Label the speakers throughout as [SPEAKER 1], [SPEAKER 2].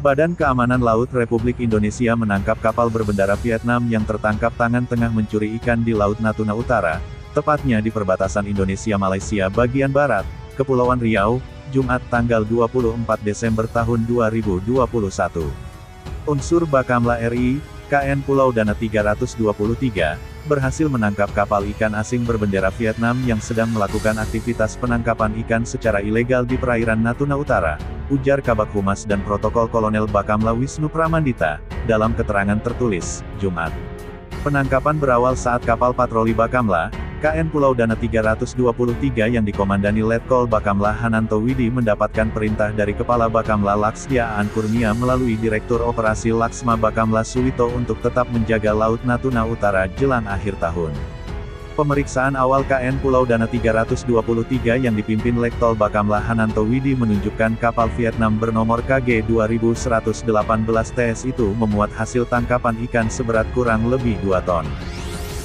[SPEAKER 1] Badan Keamanan Laut Republik Indonesia menangkap kapal berbendera Vietnam yang tertangkap tangan tengah mencuri ikan di Laut Natuna Utara, tepatnya di perbatasan Indonesia-Malaysia bagian barat, Kepulauan Riau, Jumat tanggal 24 Desember tahun 2021. Unsur Bakamla RI, KN Pulau Dana 323, berhasil menangkap kapal ikan asing berbendera Vietnam yang sedang melakukan aktivitas penangkapan ikan secara ilegal di perairan Natuna Utara, ujar Kabag Humas dan Protokol Kolonel Bakamla Wisnu Pramandita, dalam keterangan tertulis, Jumat. Penangkapan berawal saat kapal patroli Bakamla, KN Pulau Dana 323 yang dikomandani Letkol Bakamla Hananto Widi mendapatkan perintah dari Kepala Bakamla Laksdia Aan Kurnia melalui Direktur Operasi Laksma Bakamla Suwito untuk tetap menjaga Laut Natuna Utara jelang akhir tahun. Pemeriksaan awal KN Pulau Dana 323 yang dipimpin Letkol Bakamla Hananto Widi menunjukkan kapal Vietnam bernomor KG 2118 TS itu memuat hasil tangkapan ikan seberat kurang lebih 2 ton.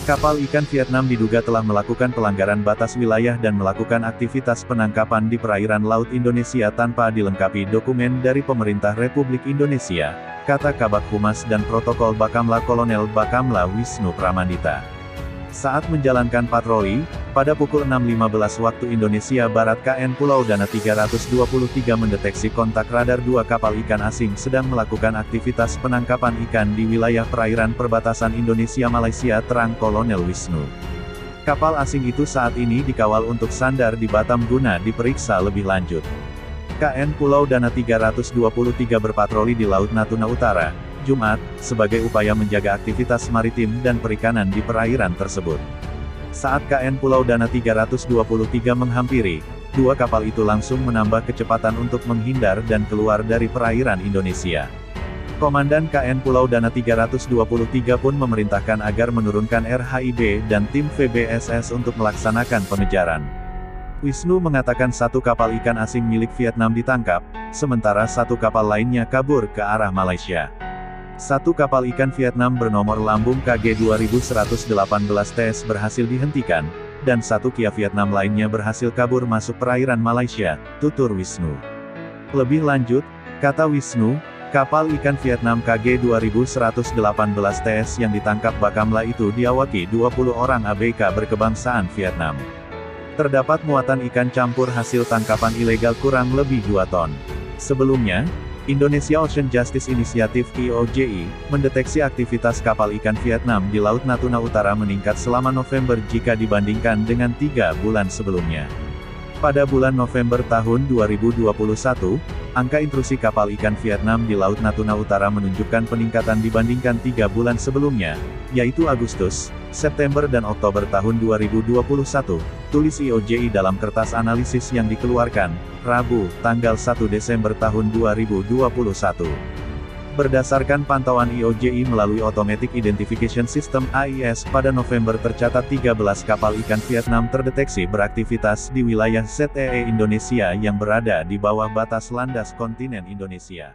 [SPEAKER 1] Kapal ikan Vietnam diduga telah melakukan pelanggaran batas wilayah dan melakukan aktivitas penangkapan di perairan Laut Indonesia tanpa dilengkapi dokumen dari Pemerintah Republik Indonesia, kata Kabag Humas dan Protokol Bakamla Kolonel Bakamla Wisnu Pramandita. Saat menjalankan patroli, pada pukul 6.15 waktu Indonesia Barat KN Pulau Dana 323 mendeteksi kontak radar 2 kapal ikan asing sedang melakukan aktivitas penangkapan ikan di wilayah perairan perbatasan Indonesia-Malaysia, terang Kolonel Wisnu. Kapal asing itu saat ini dikawal untuk sandar di Batam guna diperiksa lebih lanjut. KN Pulau Dana 323 berpatroli di Laut Natuna Utara, Jumat, sebagai upaya menjaga aktivitas maritim dan perikanan di perairan tersebut. Saat KN Pulau Dana 323 menghampiri, 2 kapal itu langsung menambah kecepatan untuk menghindar dan keluar dari perairan Indonesia. Komandan KN Pulau Dana 323 pun memerintahkan agar menurunkan RHIB dan tim VBSS untuk melaksanakan pengejaran. Wisnu mengatakan 1 kapal ikan asing milik Vietnam ditangkap, sementara 1 kapal lainnya kabur ke arah Malaysia. 1 kapal ikan Vietnam bernomor lambung KG 2118 TS berhasil dihentikan, dan 1 Kia Vietnam lainnya berhasil kabur masuk perairan Malaysia, tutur Wisnu. Lebih lanjut, kata Wisnu, kapal ikan Vietnam KG 2118 TS yang ditangkap Bakamla itu diawaki 20 orang ABK berkebangsaan Vietnam. Terdapat muatan ikan campur hasil tangkapan ilegal kurang lebih 2 ton. Sebelumnya, Indonesia Ocean Justice Initiative (IOJI) mendeteksi aktivitas kapal ikan Vietnam di Laut Natuna Utara meningkat selama November jika dibandingkan dengan 3 bulan sebelumnya. Pada bulan November tahun 2021, angka intrusi kapal ikan Vietnam di Laut Natuna Utara menunjukkan peningkatan dibandingkan 3 bulan sebelumnya, yaitu Agustus, September dan Oktober tahun 2021, tulis IOJI dalam kertas analisis yang dikeluarkan, Rabu, tanggal 1 Desember tahun 2021. Berdasarkan pantauan IOJI melalui Automatic Identification System (AIS), pada November tercatat 13 kapal ikan Vietnam terdeteksi beraktivitas di wilayah ZEE Indonesia yang berada di bawah batas landas kontinen Indonesia.